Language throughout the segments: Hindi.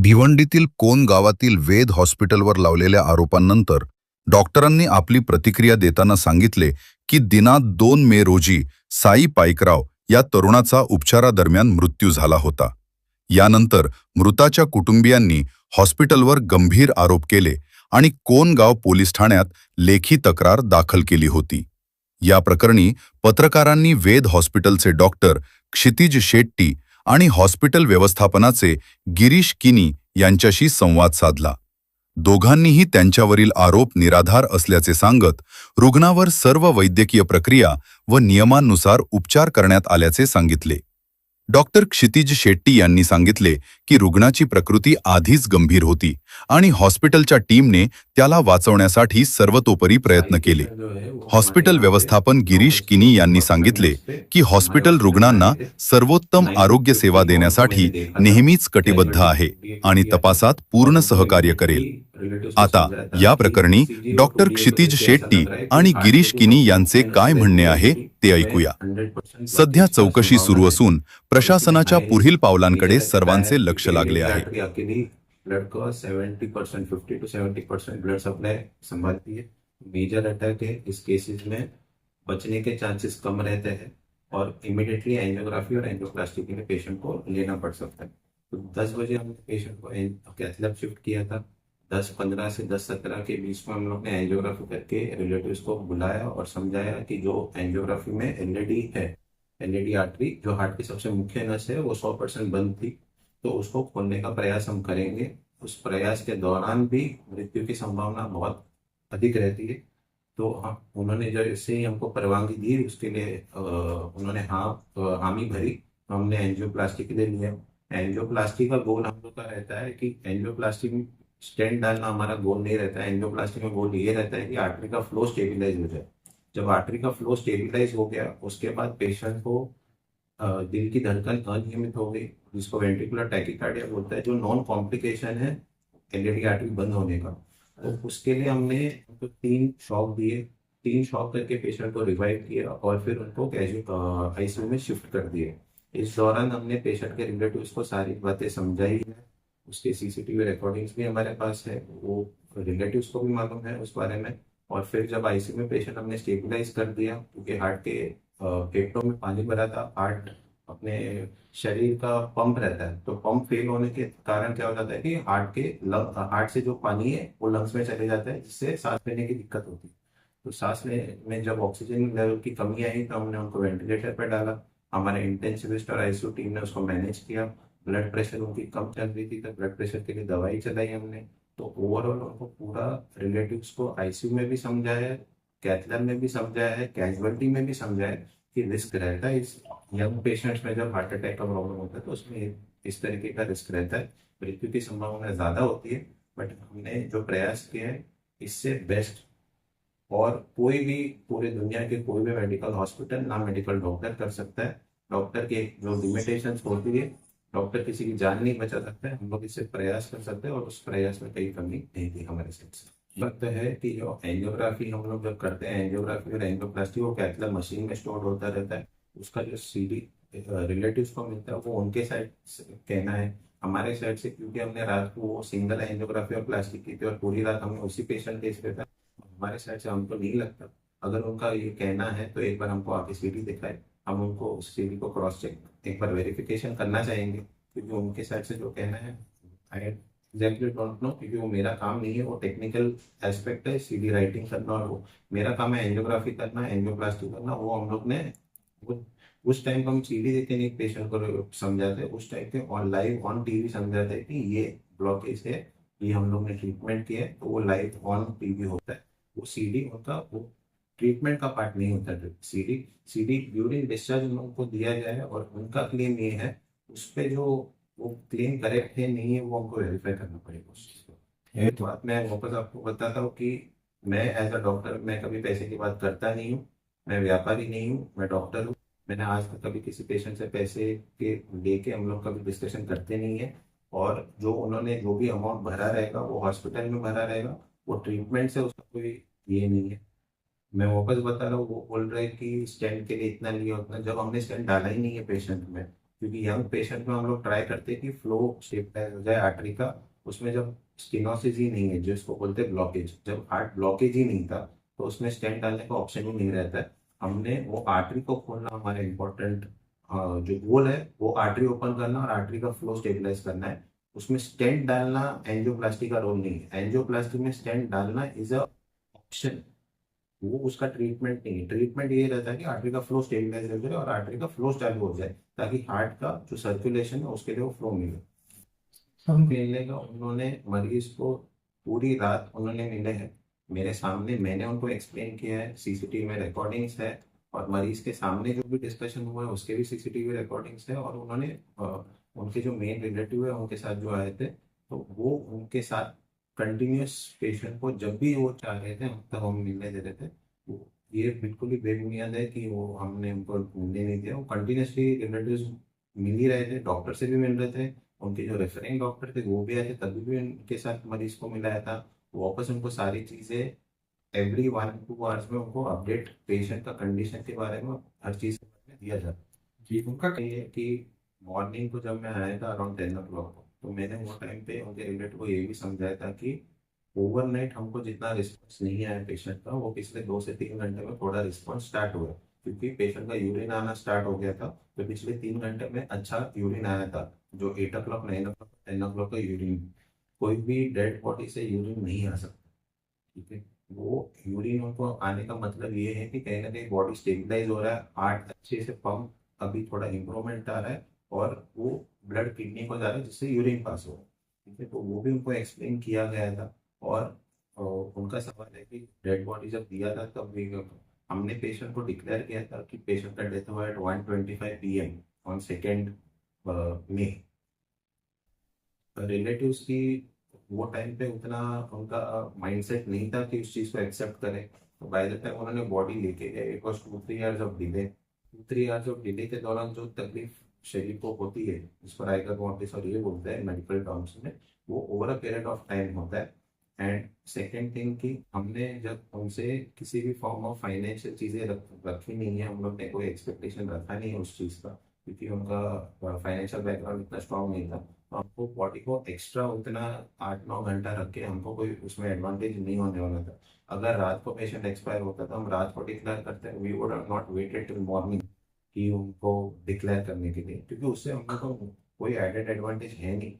भिवंडीतील कोन गावातील वेद हॉस्पिटलवर लावलेल्या आरोपांनंतर डॉक्टरांनी आपली प्रतिक्रिया देताना सांगितले की दिनांक 2 मे रोजी साई पाईकराव या तरुणाचा उपचारादरम्यान मृत्यू झाला होता. यानंतर मृताच्या कुटुंबियांनी हॉस्पिटलवर गंभीर आरोप केले आणि कोनगाव पोलीस ठाण्यात लेखी तक्रार दाखल केली होती. या प्रकरणी पत्रकारांनी वेद हॉस्पिटलचे डॉक्टर क्षितिज शेट्टी आणि हॉस्पिटल व्यवस्थापनाचे गिरीश किनी यांच्याशी संवाद साधला. दोघांनीही त्यांच्यावरील आरोप निराधार असल्याचे सांगत रुग्णावर सर्व वैद्यकीय प्रक्रिया व नियमांनुसार उपचार करण्यात आल्याचे सांगितले. डॉक्टर क्षितिज शेट्टी यांनी सांगितले की रुग्णाची प्रकृती आधीच गंभीर होती आणि हॉस्पिटलच्या टीमने त्याला वाचवण्यासाठी सर्वतोपरी प्रयत्न केले. हॉस्पिटल व्यवस्थापन गिरीश किनी यांनी सांगितले की हॉस्पिटल रुग्णांना सर्वोत्तम आरोग्य सेवा देण्यासाठी नेहमीच कटिबद्ध आहे आणि तपासात पूर्ण सहकार्य करेल. आता या प्रकरणी डॉक्टर क्षितिज शेट्टी आणि गिरीश किनी यांचे काय म्हणणे आहे ते ऐकूया. सध्या चौकशी सुरू असून प्रशासनाच्या पुढील पावलांकडे सर्वांचे लक्ष लागले आहे. ब्लड का 70% 50 to 70% ब्लड सप्लाई संभालती है. मेजर अटैक है. इस केसेस में बचने के चांसेस कम रहते हैं और इमीडिएटली एंजियोग्राफी और एंजियोप्लास्टी के लिए पेशेंट को लेना पड़ सकता है. तो 10 बजे हमने पेशेंट को कैथ लैब शिफ्ट किया था. 10:15 से 10:17 के बीच में हम लोग ने एंजियोग्राफी करके रिलेटिव्स को बुलाया और समझाया कि जो एंजियोग्राफी में एलईडी है, एलईडी आर्टरी जो हार्ट की सबसे मुख्य नस है वो 100% बंद थी, तो उसको खोलने का प्रयास हम करेंगे. उस प्रयास के दौरान भी मृत्यु की संभावना बहुत अधिक रहती है. तो उन्होंने जैसे ही हमको परवानगी दी उसके लिए उन्होंने हामी भरी. हमने एंजियोप्लास्टी के लिए लिया. एंजियोप्लास्टी का गोल हम लोग का रहता है कि एंजियोप्लास्टी में स्टेंट डालना हमारा गोल नहीं रहता है. एंजियोप्लास्टी में गोल ये रहता है कि आर्टरी का फ्लो स्टेबिलाईज हो जाए. जब आर्टरी का फ्लो स्टेबिलाईज हो गया उसके बाद पेशेंट को दिल की धड़कन अनियमित हो गई, जिसको वेंट्रिकुलर टैकीकार्डिया बोलता है, जो नॉन कॉम्प्लिकेशन है एलईडी आर्टरी बंद होने का. तो उसके लिए हमने उनको 3 शॉक दिए. 3 शॉक करके पेशेंट को रिवाइव किया और फिर उनको आईसीयू में शिफ्ट कर दिए. इस दौरान हमने पेशेंट के रिलेटिव्स को सारी बातें समझाई है. उसके सीसीटीवी रिकॉर्डिंग्स भी हमारे पास है, वो रिलेटिव्स को भी मालूम है उस बारे में. और फिर जब आईसीयू में पेशेंट हमने स्टेबलाइज कर दिया, क्योंकि हार्ट के फेफड़ों में पानी भरा था, हार्ट अपने शरीर का पंप रहता है, तो पंप फेल होने के कारण क्या हो जाता है कि हार्ट से जो पानी है वो लंग्स में चले जाता है, जिससे सांस लेने की दिक्कत होती है. तो सांस लेने में जब ऑक्सीजन लेवल की कमी आई तो हमने उनको वेंटिलेटर पर डाला. हमारे इंटेंसिविस्ट और आईसीयू टीम ने उसको मैनेज किया. ब्लड प्रेशर उनकी कम चल रही थी तो ब्लड प्रेशर के लिए दवाई चलाई हमने. तो ओवरऑल उनको पूरा रिलेटिव्स को आईसीयू में भी समझाया, कैथ लैब में भी समझाया है, कैजुअलिटी में भी समझाया कि रिस्क रहता है इस यंग पेशेंट्स में. जब हार्ट अटैक का प्रॉब्लम होता है तो उसमें इस तरीके का रिस्क रहता है, मृत्यु की संभावना ज़्यादा होती है. बट हमने जो प्रयास किए हैं इससे बेस्ट और कोई भी पूरी दुनिया के कोई भी मेडिकल हॉस्पिटल ना मेडिकल डॉक्टर कर सकता है. डॉक्टर के जो लिमिटेशंस होती है, डॉक्टर किसी की जान नहीं बचा सकता है. हम लोग इससे प्रयास कर सकते हैं और उस प्रयास में कई कमी नहीं थी हमारे साइड से. लगता है कि जो एंजियोग्राफी हम लोग जब करते हैं, एंजियोग्राफी और एंजियोप्लास्टी वो कैथ लैब मशीन में स्टोर होता रहता है. उसका जो सीडी रिलेटिव्स को मिलता है वो उनके साइड से कहना है. हमारे साइड से क्योंकि हमने रात को वो सिंगल एंजियोग्राफी और प्लास्टिक की थी और पूरी रात हमने उसी पेशेंट केस पे था, हमारे साइड से हमको नहीं लगता. अगर उनका ये कहना है तो एक बार हमको आके सीडी दिखाए, हम उनको उस सीडी को क्रॉस चेक एक बार वेरिफिकेशन करना चाहेंगे, क्योंकि उनके साइड से जो कहना है आई एग्जैक्टली डोंट नो, क्योंकि वो मेरा काम नहीं है. वो टेक्निकल एस्पेक्ट है, सीडी राइटिंग करना, और वो मेरा काम है एंजियोग्राफी करना, एंजियोप्लास्टी करना. वो हम लोग ने वो उस टाइम हम सीडी देते नहीं पेशेंट को समझाते, उस टाइम पे ऑन लाइव ऑन टीवी समझाते कि ये ब्लॉकेज है, ये हम लोग ने ट्रीटमेंट किया है. तो वो लाइव ऑन टीवी होता है. वो सीडी उनका वो ट्रीटमेंट का पार्ट नहीं होता है. सीडी ड्यूरिंग डिस्चार्ज उन लोगों को दिया जाए और उनका क्लेम ये है, उस पर जो वो क्लेम करेक्ट है नहीं है वो हमको वेरीफाई करना पड़ेगा उस चीज़ को. एक बात मैं वापस आपको बताता हूँ कि मैं एज अ डॉक्टर मैं कभी पैसे की बात करता नहीं हूँ. मैं व्यापारी नहीं हूँ, मैं डॉक्टर हूँ. मैंने आज तक कभी किसी पेशेंट से पैसे के लेके हम लोग कभी डिस्कशन करते नहीं है. और जो उन्होंने जो भी अमाउंट भरा रहेगा वो हॉस्पिटल में भरा रहेगा, वो ट्रीटमेंट से उसका कोई ये नहीं है. मैं वापस बता रहा हूँ, वो बोल रहे हैं कि स्टेंट के लिए इतना लिया उतना, जब हमने स्टेंट डाला ही नहीं है पेशेंट में, क्योंकि यंग पेशेंट में हम लोग ट्राई करते हैं कि फ्लो स्टेबलाइज हो जाए आर्टरी का। उसमें जब स्टेनोसिस ही नहीं है, जिसको बोलते हैं ब्लॉकेज, जब हार्ट ब्लॉकेज ही नहीं था तो उसमें स्टेंट डालने का ऑप्शन ही नहीं रहता है। हमने वो आर्टरी को खोलना हमारा इम्पोर्टेंट जो गोल है, वो आर्टरी ओपन करना और आर्टरी का फ्लो स्टेबलाइज करना है। उसमें स्टेंट डालना एंजियोप्लास्टी का रोल नहीं है। एंजियोप्लास्टी में स्टेंट डालना इज अ ऑप्शन, वो उसका ट्रीटमेंट नहीं है। ट्रीटमेंट ये रहता है कि आर्टरी का फ्लो स्टेबलाइज हो जाए और आर्टरी का फ्लो चालू हो जाए, ताकि हार्ट का जो सर्कुलेशन है उसके लिए वो फ्लो मिले। सब मिलने का उन्होंने मरीज को पूरी रात उन्होंने मिले हैं मेरे सामने, मैंने उनको एक्सप्लेन किया है, सीसीटीवी में रिकॉर्डिंग्स है, और मरीज के सामने जो भी डिस्कशन हुआ है उसके भी सीसीटीवी रिकॉर्डिंग्स है। और उन्होंने उनके जो मेन रिलेटिव है उनके साथ जो आए थे, तो वो उनके साथ कंटिन्यूस पेशेंट को जब भी वो चाह रहे थे तब हम मिलने दे रहे थे। ये बिल्कुल ही बेबुनियाद है कि वो हमने उनको मिलने नहीं दिया। वो कंटिन्यूसली रिलेटिव्स मिल ही रहे थे, डॉक्टर से भी मिल रहे थे, उनके जो रेफरिंग डॉक्टर थे वो भी आए थे, तभी भी उनके साथ मरीज को मिलाया था। वापस उनको सारी चीज़ें एवरी 1-2 आवर्स में उनको अपडेट पेशेंट का कंडीशन के बारे में, हर चीज़ के बारे में दिया जाता जी। उनका ये है कि मॉर्निंग को जब मैं आया था अराउंड 10 o'clock को, तो मैंने वो टाइम पे उनके रिलेटिव को ये भी समझाया था कि ओवरनाइट हमको जितना रिस्पॉन्स नहीं आया पेशेंट का, वो पिछले 2 से 3 घंटे में थोड़ा रिस्पॉन्स स्टार्ट हुआ, क्योंकि पेशेंट का यूरिन आना स्टार्ट हो गया था। तो पिछले 3 घंटे में अच्छा यूरिन आया था, जो 8 o'clock, 9 o'clock, 10 o'clock का यूरिन। कोई भी डेड बॉडी से यूरिन नहीं आ सकता, ठीक है। वो यूरिन उनको आने का मतलब ये है कि कहीं ना कहीं बॉडी स्टेबलाइज हो रहा है, हार्ट अच्छे से पंप, अभी थोड़ा इम्प्रूवमेंट आ रहा है, और वो ब्लड किडनी को जा रहा है जिससे यूरिन पास हो, ठीक है। तो वो भी उनको एक्सप्लेन किया गया था। और उनका सवाल है कि डेड बॉडी जब दिया था तब भी हमने पेशेंट को डिक्लेयर किया था कि पेशेंट का डेथ हुआ at 1:25 PM on 2 May. Relatives की वो टाइम पे उतना उनका माइंडसेट नहीं था कि उस चीज़ को एक्सेप्ट करें। तो बाय द टाइम उन्होंने बॉडी लेके गए, it was 2-3 hours of delay. 2-3 hours of delay के दौरान जो तकलीफ शरीर को होती है, जिस पर आएगा वापस, और ये बोलते हैं मेडिकल टर्म्स में, वो over a period of time होता है। एंड सेकेंड थिंग कि हमने जब उनसे किसी भी फॉर्म ऑफ फाइनेंशियल चीज़ें रखी नहीं है, हम लोग ने कोई एक्सपेक्टेशन रखा नहीं है उस चीज़ का, क्योंकि उनका फाइनेंशियल बैकग्राउंड इतना स्ट्रांग नहीं था। तो हमको बॉडी को एक्स्ट्रा उतना 8-9 घंटा रख के हमको कोई उसमें एडवांटेज नहीं होने वाला था। अगर रात को पेशेंट एक्सपायर होता तो हम रात को डिक्लेयर करते, we would not waited till morning कि उनको डिक्लेयर करने के लिए, क्योंकि उससे हम लोग को कोई एडेड एडवांटेज है नहीं।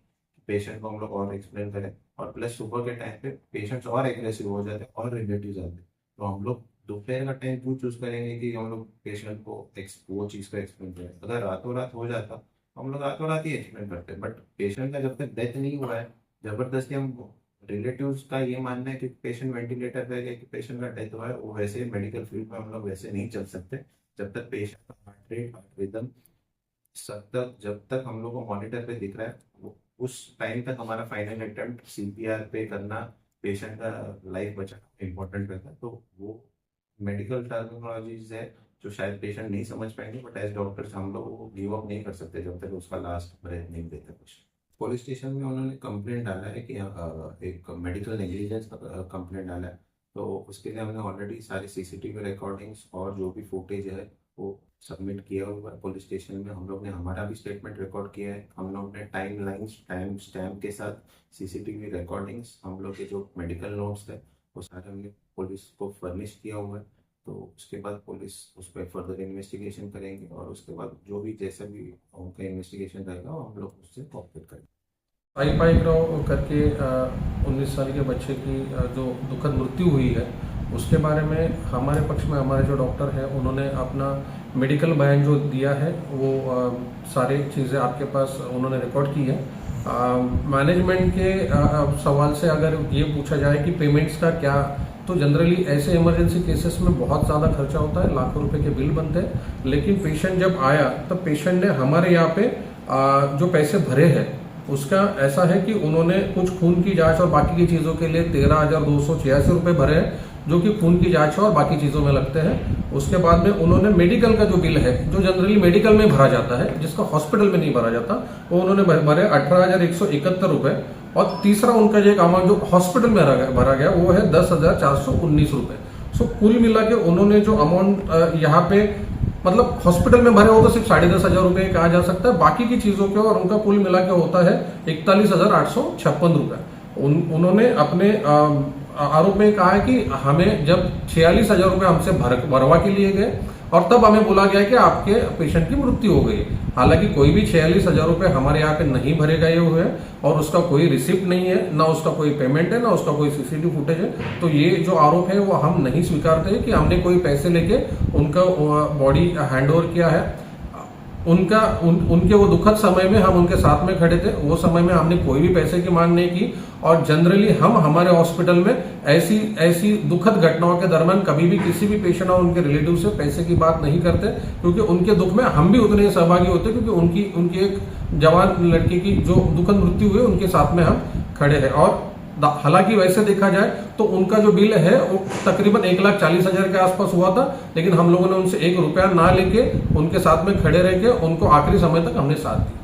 पेशेंट को हम लोग और एक्सप्लेन करें, और प्लस सुबह के टाइम पे पेशेंट्स और एग्रेसिव हो जाते हैं और रिलेटिव्स आते हैं, तो हम लोग दोपहर का टाइम क्यों चूज करेंगे कि हम लोग पेशेंट को वो चीज़ को एक्सप्लेन करें। अगर रातों रात हो जाता हम लोग रातों रात ही एक्सप्लेन करते, बट पेशेंट का जब तक डेथ नहीं हुआ है, जबरदस्ती हम रिलेटिव्स का ये मानना है कि पेशेंट वेंटिलेटर पे है, कि पेशेंट का डेथ हुआ है, वो वैसे मेडिकल फील्ड में हम लोग वैसे नहीं चल सकते। जब तक पेशेंट का हार्ट रेट, हार्ट रिदम जब तक हम लोग को मॉनिटर पे दिख रहा है, उस टाइम तक हमारा फाइनल अटेम्प्ट CPR पे करना, पेशेंट का लाइफ बचाना इम्पोर्टेंट रहता है। तो वो मेडिकल टर्मिनोलॉजीज है जो शायद पेशेंट नहीं समझ पाएंगे, बट एज डॉक्टर्स हम लोग वो गिव अप नहीं कर सकते जब तक उसका लास्ट ब्रेथ नहीं देते कुछ। पुलिस स्टेशन में उन्होंने कंप्लेंट डाला है कि एक मेडिकल नेग्लिजेंस का कंप्लेंट डाला है, तो उसके लिए हमने ऑलरेडी सारी CCTV रिकॉर्डिंग्स और जो भी फुटेज है वो सबमिट किया हुआ है पुलिस स्टेशन में। हम लोग ने हमारा भी स्टेटमेंट रिकॉर्ड किया है, हम लोग ने टाइम लाइन्स, टाइम स्टैम्प के साथ CCTV रिकॉर्डिंग्स, हम लोग के जो मेडिकल नोट्स है वो सारे हमने पुलिस को फर्निश किया हुआ है। तो उसके बाद पुलिस उस पर फर्दर इन्वेस्टिगेशन करेंगे, और उसके बाद जो भी जैसा भी उनका इन्वेस्टिगेशन रहेगा वो हम लोग उससे कोऑपरेट करेंगे। साई पाइकराव करके 19 साल के बच्चे की जो दुखद मृत्यु हुई है, उसके बारे में हमारे पक्ष में हमारे जो डॉक्टर हैं उन्होंने अपना मेडिकल बयान जो दिया है वो सारी चीज़ें आपके पास उन्होंने रिकॉर्ड की है। मैनेजमेंट के सवाल से अगर ये पूछा जाए कि पेमेंट्स का क्या, तो जनरली ऐसे इमरजेंसी केसेस में बहुत ज़्यादा खर्चा होता है, लाखों रुपए के बिल बनते हैं। लेकिन पेशेंट जब आया तब पेशेंट ने हमारे यहाँ पे जो पैसे भरे हैं उसका ऐसा है कि उन्होंने कुछ खून की जांच और बाकी की चीज़ों के लिए 13,286 रुपए भरे हैं, जो कि खून की जांच और बाकी चीज़ों में लगते हैं। उसके बाद में उन्होंने मेडिकल का जो बिल है, जो जनरली मेडिकल में भरा जाता है, जिसका हॉस्पिटल में नहीं भरा जाता, वो उन्होंने भरे 18,171 रुपए। और तीसरा उनका जो एक अमाउंट जो हॉस्पिटल में भरा गया वो है 10,419 रुपए। सो कुल मिला के उन्होंने जो अमाउंट यहाँ पे मतलब हॉस्पिटल में भरे हो तो सिर्फ 10,500 रुपए कहा जा सकता है, बाकी की चीजों के और उनका कुल मिला के होता है 41,856 रुपए। उन्होंने अपने आरोप में कहा है कि हमें जब 46,000 रुपए हमसे भरवा के लिए गए और तब हमें बोला गया कि आपके पेशेंट की मृत्यु हो गई। हालांकि कोई भी 46,000 रुपए हमारे यहाँ पे नहीं भरे गए हुए हैं और उसका कोई रिसिप्ट नहीं है, ना उसका कोई पेमेंट है, ना उसका कोई सीसीटीवी फुटेज है। तो ये जो आरोप है वो हम नहीं स्वीकारते हैं कि हमने कोई पैसे लेके उनका बॉडी हैंड ओवर किया है। उनके वो दुखद समय में हम उनके साथ में खड़े थे, वो समय में हमने कोई भी पैसे की मांग नहीं की। और जनरली हम हमारे हॉस्पिटल में ऐसी दुखद घटनाओं के दरमियान कभी भी किसी भी पेशेंट और उनके रिलेटिव से पैसे की बात नहीं करते, क्योंकि उनके दुख में हम भी उतने ही सहभागी होते, क्योंकि उनकी एक जवान लड़की की जो दुखद मृत्यु हुई उनके साथ में हम खड़े हैं। और हालांकि वैसे देखा जाए तो उनका जो बिल है वो तकरीबन 1,40,000 के आसपास हुआ था, लेकिन हम लोगों ने उनसे 1 रुपया ना लेके उनके साथ में खड़े रह के उनको आखिरी समय तक हमने साथ दिया।